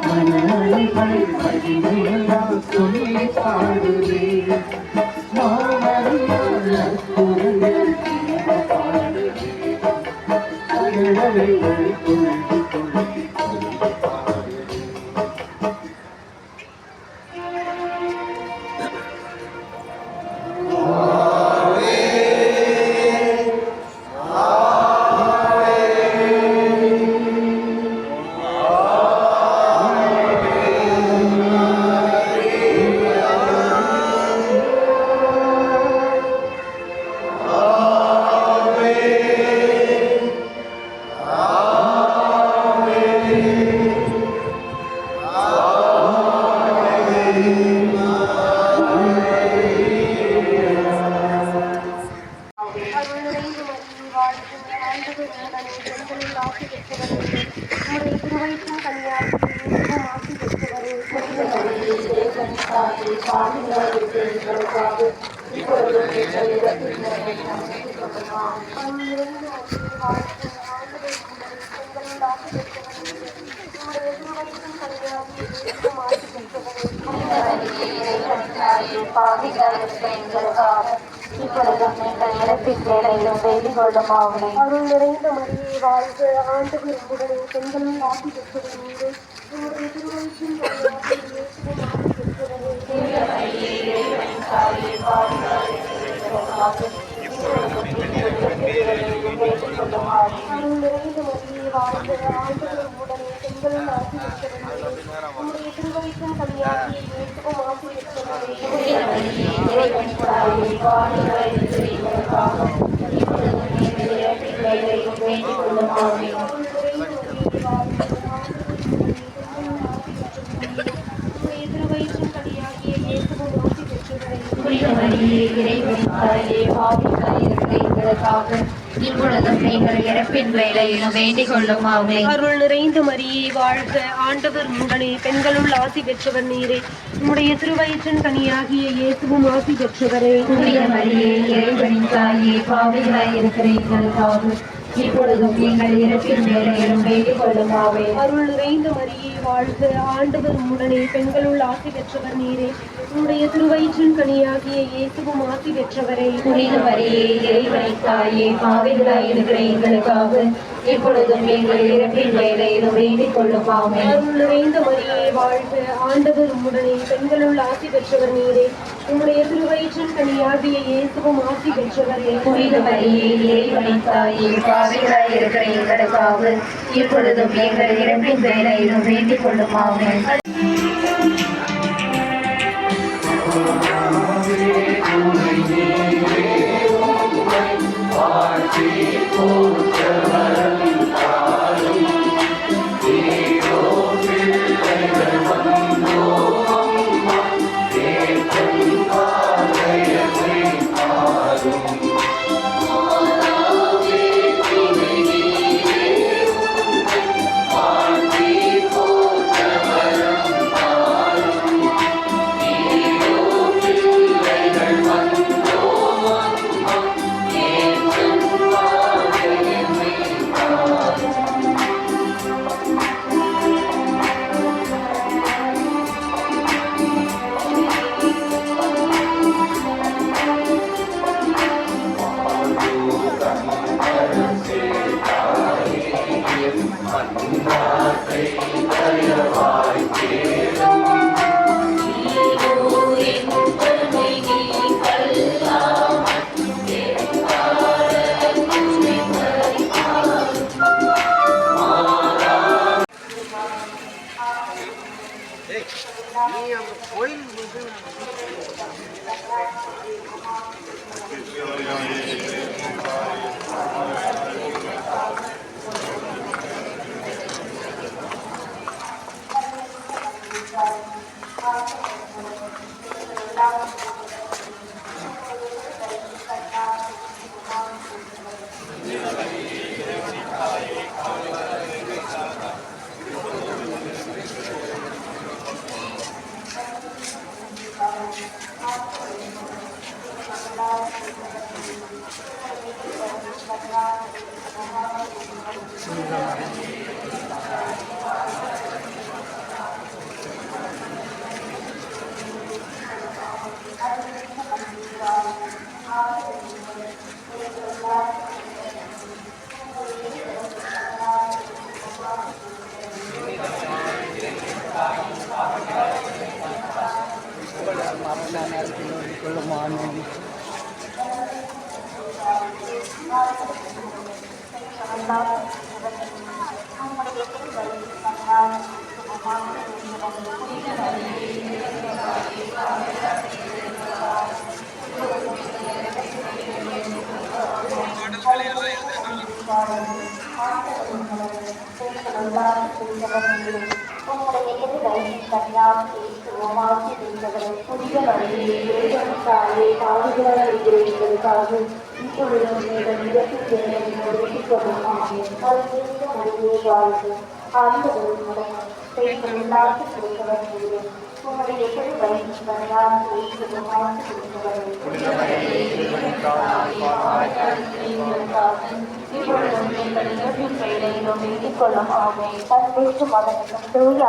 மனங்கள் மகிமையெல்லாம் சொல்லி பாடுவே மாமரியாள் குரலில் பாடுவே அயலலைகள் துள்ளி துள்ளி அருள் நிறைந்த மரியே வாழ்க, ஆண்டவர் உடனே பெண்களும் ஆசி பெற்றவர் நீரே. உம்முடைய திருவயிற்றின் கனியாகிய இயேசுவும் ஆசி பெற்றவரே. அருள் நிறைந்த மரியே வாழ்க, ஆண்டவர் உடனே பெண்களும் ஆசி பெற்றவர் நீரே. உம்முடைய திருவயிற்றின் கனியாகிய இயேசுவும் ஆசி பெற்றவரே. இப்பொழுதும் நீங்கள் இறப்பின் வேளையிலும் வேண்டிக் கொள்ளும் ஆமே. அருள் நிறைந்த மரியே வாழ்க, ஆண்டவர் உடனே பெண்களுள் ஆசி பெற்றவர் நீரே. உம்முடைய திருவயிற்றின் கனியாகிய இயேசுவும் ஆசி பெற்றவரே. மரியே இறைவனின் தாயே, பாவிகளாய் இருக்கிற எங்களுக்காக இப்பொழுதும் நீங்கள் இறப்பின் வேளையிலும் வேண்டிக் கொள்ளும் ஆமே. அருள் நிறைந்த மரியே வாழ்க, ஆண்டவர் உடனே பெண்களுள் ஆசி பெற்றவர் நீரே. உம்முடைய திருவயிற்றின் கனியாகிய இயேசுவும் ஆசி பெற்றவரே. மரியே இறைவனின் தாயே, பாவிகளாய் இருக்கிற எங்களுக்காக இப்பொழுதும் எங்கள் இறப்பின் வேளையிலும் வேண்டிக் கொள்ளும் ஆமே. அருள் நிறைந்த மரியே வாழ்க, ஆண்டவர் உடனே பெண்களுள் ஆசி பெற்றவர் நீரே. உம்முடைய திருவயிற்றின் கனியாகிய இயேசுவும் ஆசி பெற்றவரே. மரியே இறைவனின் தாயே, பாவிகளாய் இருக்கிற எங்களுக்காக இப்பொழுதும் எங்கள் இறப்பின் வேளையிலும் வேண்டிக் கொள்ளும் ஆமே.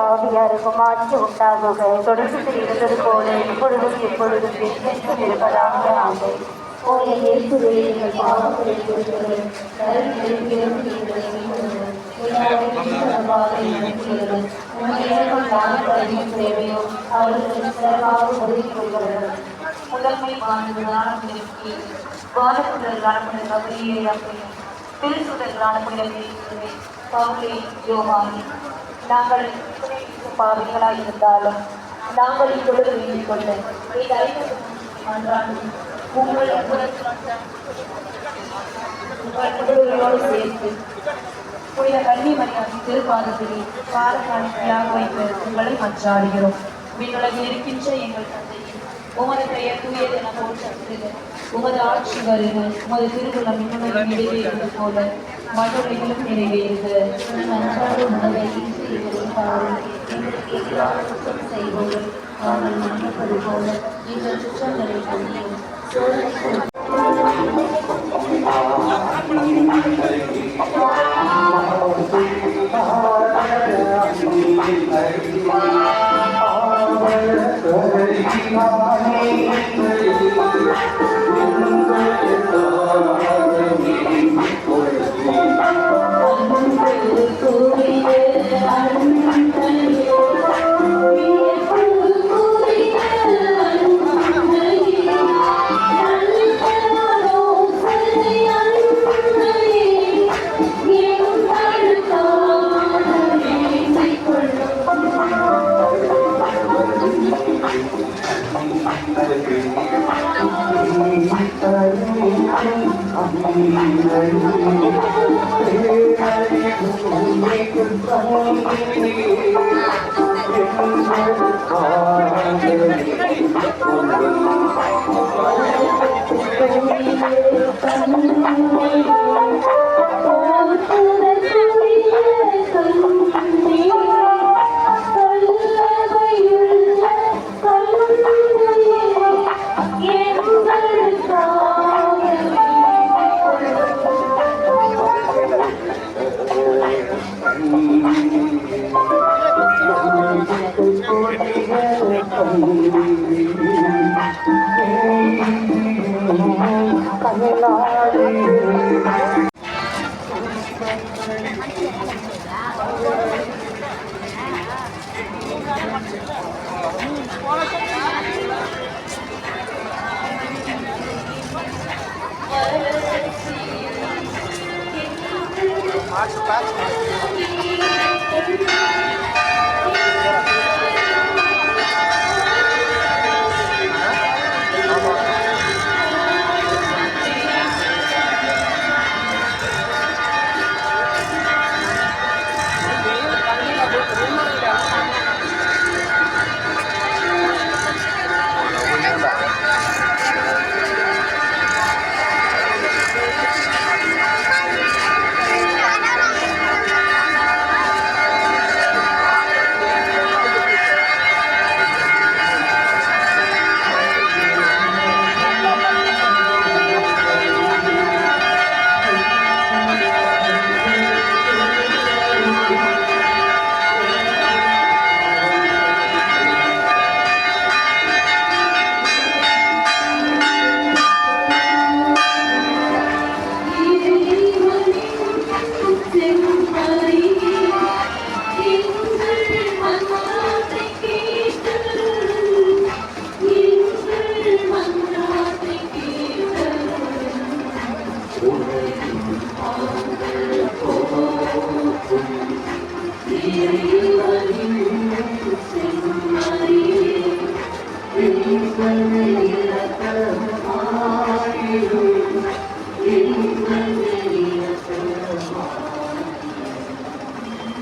ஆவியாருக்கும் ஆட்சி உண்டாகுக தொடர்ந்து இருந்தது போல இப்பொழுதும் எப்பொழுதும் என்றென்றும் இருப்பதாக ஆகும். ஓ இயேசுவே, எங்கள் பாவங்களை பொறுத்தவரை தேவையோ அவர்களுக்கு சிறப்பாக உதவி கொள்கிறார்கள். முதன்மை வானங்களான திருசுதர்களான பவுலே யோவானி, நாங்கள் பாவிகளாய் இருந்தாலும் நாங்கள் இப்பொழுது வேண்டிக் கொள்ள உங்களோடு சேர்த்து புனித கன்னிமரியாதை திருப்பாதத்திலே காலகாலத்தியாக வைத்து உங்களை மன்றாடுகிறோம். விண்ணுலகில் இருக்கின்ற எங்கள் தந்தையே, உமது பெயர் தூயது என போற்றுகிறது. உமது ஆட்சி வருக. உமது திருவுளம் விண்ணுலகில் நிறைவேறுவது போல மண்ணுலகிலும் நிறைவேறுக. அன்றாட உணவை இன்று எங்களுக்கு தாரும். எங்களுக்கு எதிராக குற்றம் செய்வோம் நாங்கள் மன்னிப்பது போல எங்கள் குற்றங்களை மன்னியும். சோதனை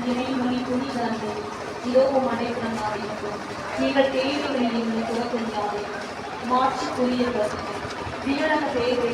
இறைவனை துணிதார்கள் இதோ அடைக்கலம் ஆகின்றோம். நீங்கள் தேவைகளில் எங்களை துவக்கின்றார்கள் மாற்றுக்குரிய வீரக தேவை